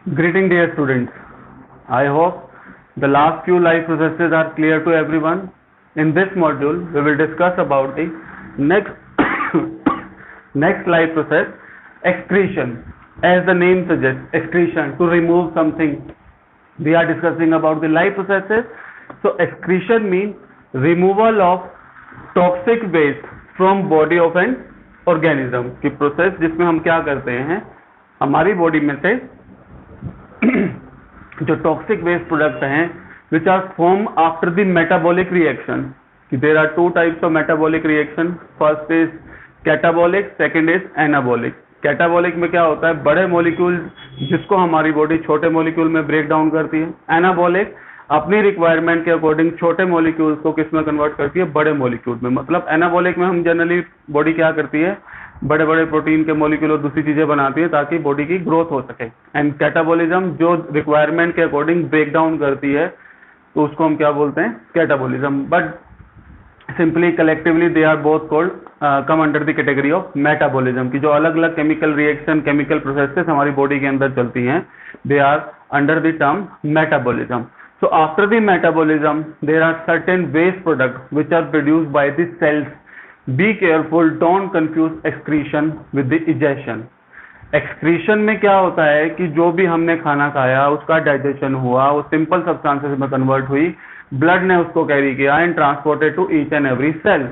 Greeting dear students. I hope the last few life processes are clear to everyone. In this module, we will discuss about the next next life process, excretion. As the name suggests, excretion, to remove something. We are discussing about the life processes. So excretion means removal of toxic waste from body of an organism. की process जिसमें हम क्या करते हैं, हमारी body में से जो टॉक्सिक वेस्ट प्रोडक्ट हैं which are form after the metabolic reaction. There are two types of metabolic reaction. First is catabolic, second is anabolic. Catabolic में क्या होता है, बड़े मॉलिक्यूल जिसको हमारी बॉडी छोटे मॉलिक्यूल में ब्रेक डाउन करती है. एनाबॉलिक अपनी रिक्वायरमेंट के अकॉर्डिंग छोटे मॉलिक्यूल्स को किस में कन्वर्ट करती है, बड़े मॉलिक्यूल में. मतलब एनाबॉलिक में हम जनरली बॉडी क्या करती है, बड़े बड़े प्रोटीन के मॉलिक्यूल और दूसरी चीजें बनाती है ताकि बॉडी की ग्रोथ हो सके. एंड कैटाबॉलिज्म जो रिक्वायरमेंट के अकॉर्डिंग ब्रेक डाउन करती है तो उसको हम क्या बोलते हैं, catabolism. But simply collectively they are both called come under the category of metabolism. की जो अलग अलग केमिकल रिएक्शन, केमिकल प्रोसेसेस हमारी बॉडी के अंदर चलती हैं, they are under the term metabolism. So after the metabolism, there are certain waste products which are produced by the cells. Be careful, don't confuse excretion with the egestion. Excretion में क्या होता है कि जो भी हमने खाना खाया उसका डाइजेशन हुआ, वो सिंपल सब्सटेंसेस में कन्वर्ट हुई, ब्लड ने उसको कैरी किया and transported to each and every cell.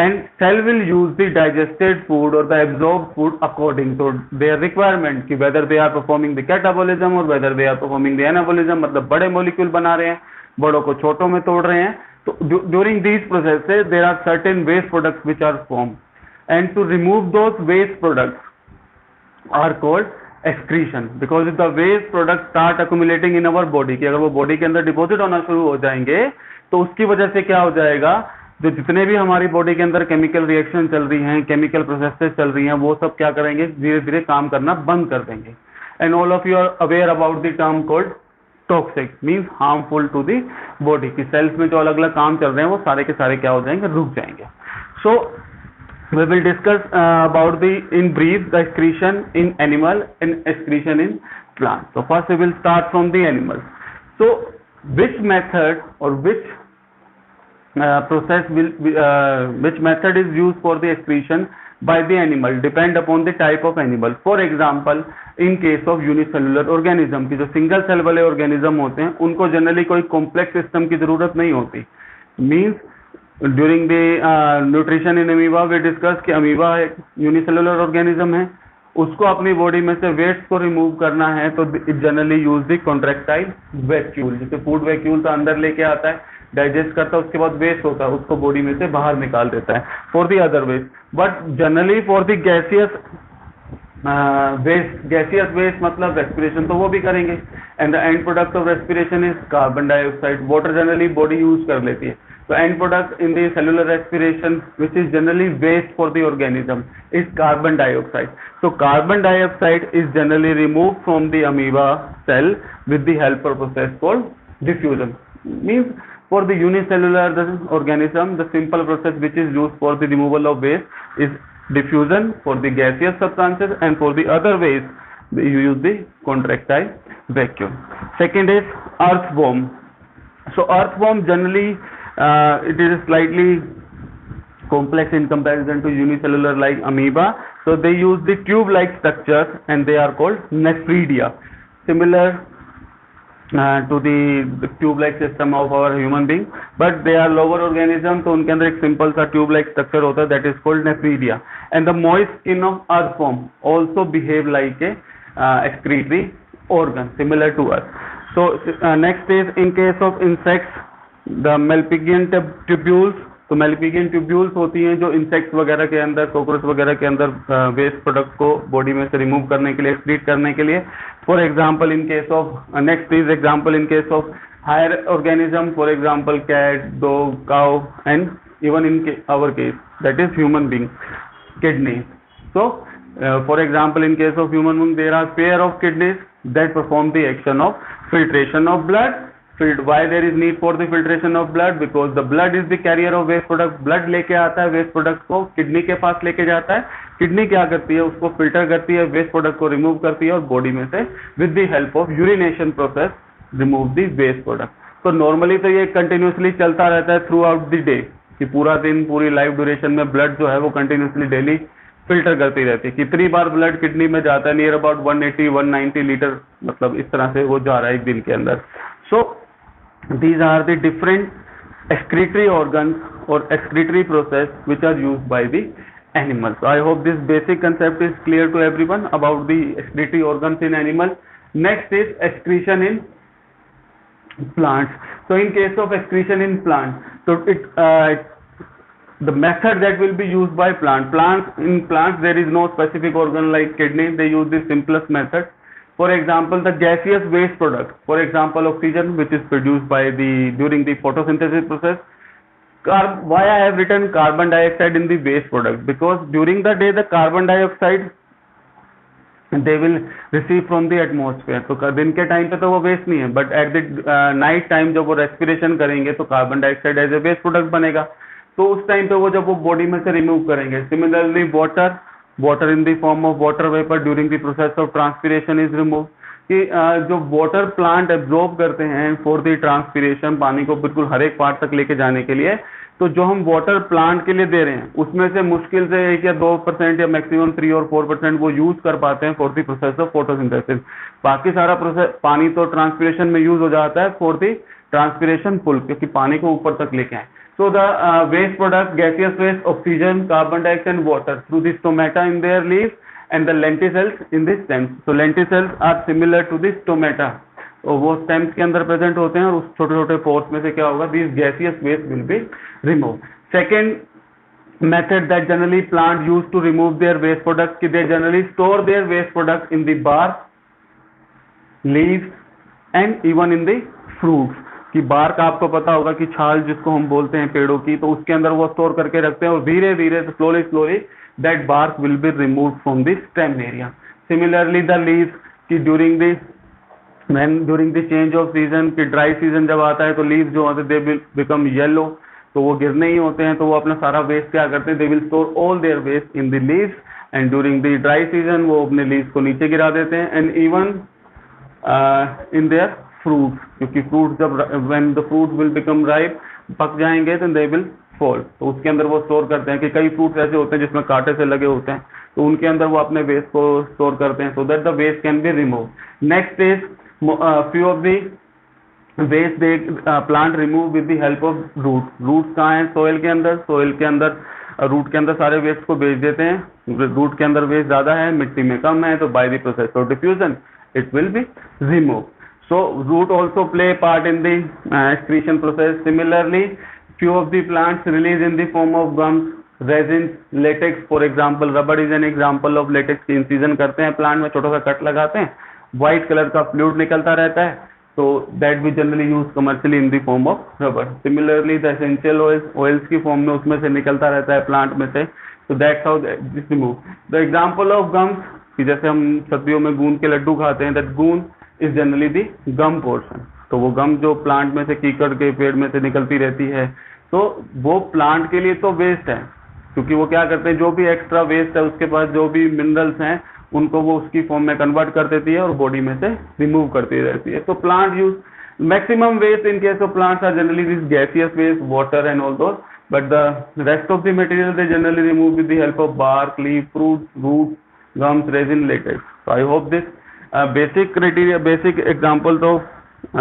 And cell will use the digested food or the absorbed food according to their requirement, कि whether they are performing the catabolism or whether they are performing the anabolism. मतलब बड़े molecule बना रहे हैं, बड़ों को छोटों में तोड़ रहे हैं. तो during these processes there are certain waste products which are formed, and to remove those waste products are called excretion. Because if the waste products start accumulating in our body, कि अगर वो बॉडी के अंदर deposit होना शुरू हो जाएंगे तो उसकी वजह से क्या हो जाएगा, जो जितने भी हमारी बॉडी के अंदर केमिकल रिएक्शन चल रही हैं, केमिकल प्रोसेसेस चल रही हैं, वो सब क्या करेंगे, धीरे धीरे काम करना बंद कर देंगे. And all of you are aware about the term called toxic, means harmful to the body. की सेल्स में जो अलग अलग काम चल रहे हैं वो सारे के सारे क्या हो जाएंगे, रुक जाएंगे. सो we will discuss about the in brief the excretion in animal and excretion in plant. So first we will start from the animals. So which method or which which method is used for the excretion by the animal depend upon the type of animal. For example, in case of unicellular organism, की जो single cell वाले organism होते हैं उनको generally कोई complex system की जरूरत नहीं होती. Means during the nutrition in amoeba we discuss कि अमीबा एक यूनिसेलुलर ऑर्गेनिज्म है, उसको अपनी बॉडी में से वेस्ट को रिमूव करना है तो it generally use the contractile vacuole. जैसे फूड वैक्यूल तो अंदर लेके आता है, डाइजेस्ट करता है, उसके बाद वेस्ट होता है उसको बॉडी में से बाहर निकाल देता है for the other waste. But generally for the gaseous waste, gaseous waste मतलब रेस्पिरेशन तो वो भी करेंगे. And the end product of respiration is carbon dioxide. Water generally body use कर लेती है. तो end product in the cellular respiration which is generally waste for the organism is carbon dioxide. So carbon dioxide is generally removed from the amoeba cell with the helper process called diffusion. Means for the unicellular organism, the simple process which is used for the removal of waste is diffusion for the gaseous substances, and for the other waste you use the contractile vacuum. Second is earthworm. So earthworm generally it is slightly complex in comparison to unicellular like amoeba. So they use the tube-like structures and they are called nephridia, similar to the tube-like system of our human being, but they are lower organism. तो उनके अंदर एक simple सा tube-like structure होता है, that is called nephridia. And the moist skin of earthworm also behave like a excretory organ similar to us. So next is in case of insects, the Malpighian tubules. तो मेल्पिगियन tubules होती हैं जो insects वगैरह के अंदर, cockroach वगैरह के अंदर वेस्ट प्रोडक्ट को बॉडी में से रिमूव करने के लिए, एक्सक्रीट करने के लिए. For example in case of next is example in case of higher organism, for example cat, dog, cow and even in our case that is human being, kidneys. So for example in case of human being there are pair of kidneys that perform the action of filtration of blood, Why there is need for the filtration of blood? Because the blood is the carrier of waste product. Blood लेके आता है waste product को kidney के पास लेके जाता है. Kidney क्या करती है, उसको फिल्टर करती है, वेस्ट प्रोडक्ट को रिमूव करती है और बॉडी में से with the help of urination process remove the waste product. तो नॉर्मली तो ये कंटिन्यूसली चलता रहता है थ्रू आउट द डे, कि पूरा दिन पूरी लाइफ ड्यूरेशन में ब्लड जो है वो कंटिन्यूसली डेली फिल्टर करती रहती है. कितनी बार ब्लड किडनी में जाता है, नियर अबाउट 180-190 लीटर, मतलब इस तरह से वो जा रहा है एक दिन के अंदर. सो these are the different excretory organs or excretory process which are used by the animals. So I hope this basic concept is clear to everyone about the excretory organs in animals. Next is excretion in plants. So in case of excretion in plants, so the method that will be used by plants, there is no specific organ like kidney. They use the simplest method. For example, the gaseous waste product, for example oxygen, which is produced by during the photosynthesis process. Why I have written carbon dioxide in the waste product? Because during the day the carbon dioxide they will receive from the atmosphere. तो दिन के time पे तो वो waste नहीं है, but at the night time जब वो रेस्पिरेशन करेंगे तो carbon dioxide as a waste product बनेगा. तो उस टाइम पे वो जब वो बॉडी में से रिमूव करेंगे. Similarly water in the form of water vapor during the process of transpiration is removed. कि जो वाटर प्लांट एब्जॉर्ब करते हैं फॉर द ट्रांसपीरेशन, पानी को बिल्कुल हर एक पार्ट तक लेके जाने के लिए, तो जो हम वाटर प्लांट के लिए दे रहे हैं उसमें से मुश्किल से 1 या 2% या मैक्सिमम 3 और 4% वो यूज कर पाते हैं for the process of photosynthesis. बाकी सारा प्रोसेस पानी तो ट्रांसपीरेशन में यूज हो जाता है फॉर द ट्रांसपीरेशन पुल, क्योंकि पानी को ऊपर तक लेके आए. So the waste product, gaseous waste, oxygen, carbon dioxide and water through the stomata in their leaves and the lenticels in the stems. So lenticels are similar to the stomata. तो वो stems के अंदर present होते हैं और उस छोटे छोटे pores में से क्या होगा, these gaseous waste will be removed. Second method that generally plant use to remove their waste products, कि they generally store their waste products in the bark, leaves and even in the fruits. कि बार का आपको पता होगा कि छाल जिसको हम बोलते हैं पेड़ों की, तो उसके अंदर वो स्टोर करके रखते हैं और धीरे धीरे slowly that bark will be remove from the stem area. Similarly the leaves कि during the change of season, कि ड्राई सीजन जब आता है तो लीव्स जो होते हैं दे विल बिकम येलो, तो वो गिरने ही होते हैं, तो वो अपना सारा वेस्ट क्या करते हैं, they will store all their waste in the leaves and during the dry season वो अपने लीव्स को नीचे गिरा देते हैं. And even in their fruit, क्योंकि फ्रूट जब when the fruit will become ripe, पक जाएंगे तो दे विल फॉल, तो उसके अंदर वो स्टोर करते हैं. कि कई फ्रूट्स ऐसे होते हैं जिसमें कांटे से लगे होते हैं, तो उनके अंदर वो अपने वेस्ट को स्टोर करते हैं so that the waste can be remove. Next is few of the waste they plant remove with the help of roots कहाँ है, सोइल के अंदर रूट के अंदर सारे वेस्ट को भेज देते हैं. रूट के अंदर वेस्ट ज्यादा है, मिट्टी में कम है, तो by the process of diffusion it will be remove. So root also play a part in the excretion process. Similarly, few of the plants release in the form of gums, resins, latex. For example, rubber is an example of latex की incision करते हैं plant में, छोटा सा cut लगाते हैं, white colour का fluid निकलता रहता है, तो that we generally use commercially in the form of rubber. Similarly the essential oils की फॉर्म में उसमें से निकलता रहता है प्लांट में से, so that's how this remove. The example of gums, कि जैसे हम सर्दियों में गूंद के लड्डू खाते हैं, that गूंद is generally the gum portion. तो वो गम जो प्लांट में से कीकड़ के पेड़ में से निकलती रहती है, तो वो प्लांट के लिए तो वेस्ट है, क्योंकि वो क्या करते हैं, जो भी एक्स्ट्रा वेस्ट है उसके पास जो भी मिनरल्स हैं उनको वो उसकी फॉर्म में कन्वर्ट कर देती है और बॉडी में से रिमूव करती रहती है. तो plant use maximum waste in case of plants are generally this gaseous waste, water and all those, but the rest of the material they generally remove with the help of bark, leaf, fruit, root, gums, resin, latex. So I hope this basic criteria, basic examples of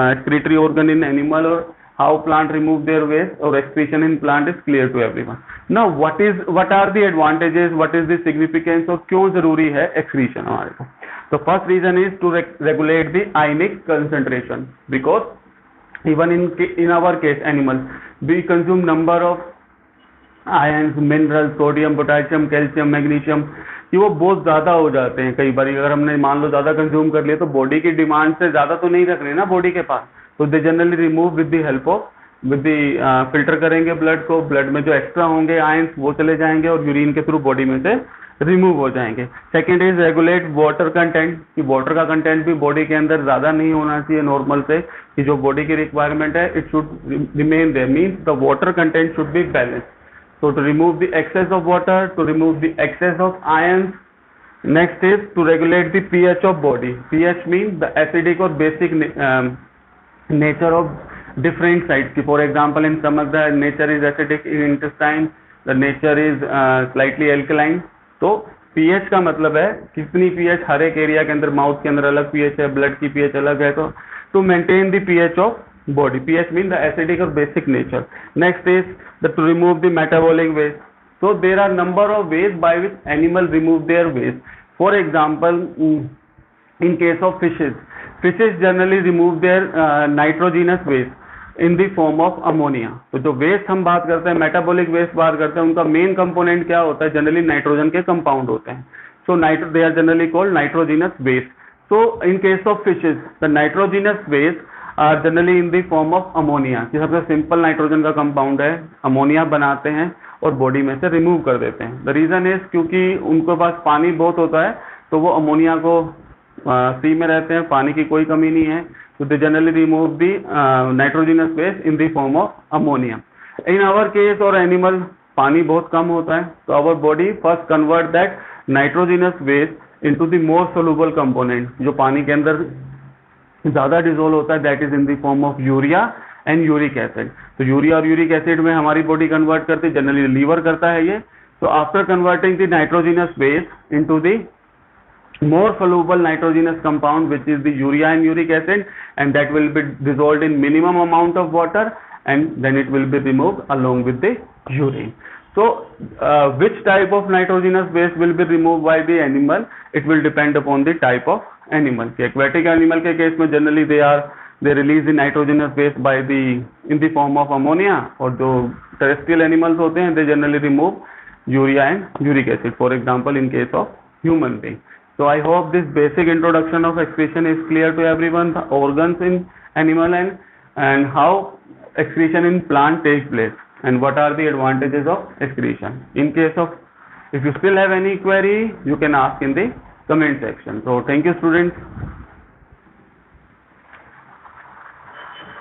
excretory organ in animal or how plant remove their waste or excretion in plant is clear to everyone. Now what are the advantages, what is the significance और क्यों जरूरी है excretion हमारे को. So first reason is to regulate the ionic concentration, because even in our case animals we consume number of ions, mineral, sodium, potassium, calcium, magnesium, कि वो बहुत ज्यादा हो जाते हैं. कई बार अगर हमने मान लो ज्यादा कंज्यूम कर लिया तो बॉडी की डिमांड से ज्यादा तो नहीं रख रहे ना बॉडी के पास, तो they generally remove with the help of filter करेंगे ब्लड को, ब्लड में जो एक्स्ट्रा होंगे आयंस वो चले जाएंगे और यूरिन के थ्रू बॉडी में से रिमूव हो जाएंगे। Second is regulate water content, कि वाटर का कंटेंट भी बॉडी के अंदर ज्यादा नहीं होना चाहिए नॉर्मल से, कि जो बॉडी की रिक्वायरमेंट है it should remain there, means the water content should be balance. So to remove the excess of water, to remove the excess of ions. Next is to regulate the pH of body. pH means the acidic or basic nature of different sites. For example, in stomach the nature is acidic, in intestine the nature is slightly alkaline. तो pH का मतलब है कितनी pH हर एक area के अंदर, mouth के अंदर अलग pH है, ब्लड की pH अलग है, तो to maintain the pH of body. pH means the acidic or basic nature. Next is to remove the metabolic waste. So there are number of ways by which animal remove their waste. For example, in case of fishes generally remove their nitrogenous waste in the form of ammonia. तो जो waste हम बात करते हैं, metabolic waste बात करते हैं, उनका मेन कंपोनेंट क्या होता है, जनरली नाइट्रोजन के कंपाउंड होते हैं. So they are generally called nitrogenous waste. So in case of fishes, the nitrogenous waste are generally in the form of ammonia, कि सबसे सिंपल नाइट्रोजन का कंपाउंड है, अमोनिया बनाते हैं और बॉडी में से रिमूव कर देते हैं. द रीजन इज क्योंकि उनके पास पानी बहुत होता है, तो वो अमोनिया को सी में रहते हैं, पानी की कोई कमी नहीं है, तो they generally remove the nitrogenous waste in the form of ammonia. In our case और एनिमल पानी बहुत कम होता है, तो our body first convert that nitrogenous waste into the more soluble component, जो पानी के अंदर ज्यादा डिजोल्व होता है, that is in the form of urea and uric acid. तो यूरिया और यूरिक एसिड में हमारी बॉडी कन्वर्ट करती है, जनरली लीवर करता है ये. तो after converting the nitrogenous waste into the more soluble nitrogenous compound which is the urea and uric acid, and that will be dissolved in minimum amount of water, and then it will be removed along with the urine. So which type of nitrogenous waste will be removed by the animal, it will depend upon the type of animal. Aquatic animal के case में generally they release the nitrogenous waste by the in the form of ammonia, और जो terrestrial animals होते हैं they generally remove urea and uric acid, for example in case of human being. So I hope this basic introduction of excretion is clear to everyone, the organs in animal and how excretion in plant takes place, and what are the advantages of excretion. In case of, if you still have any query, you can ask in the comment section. So thank you students.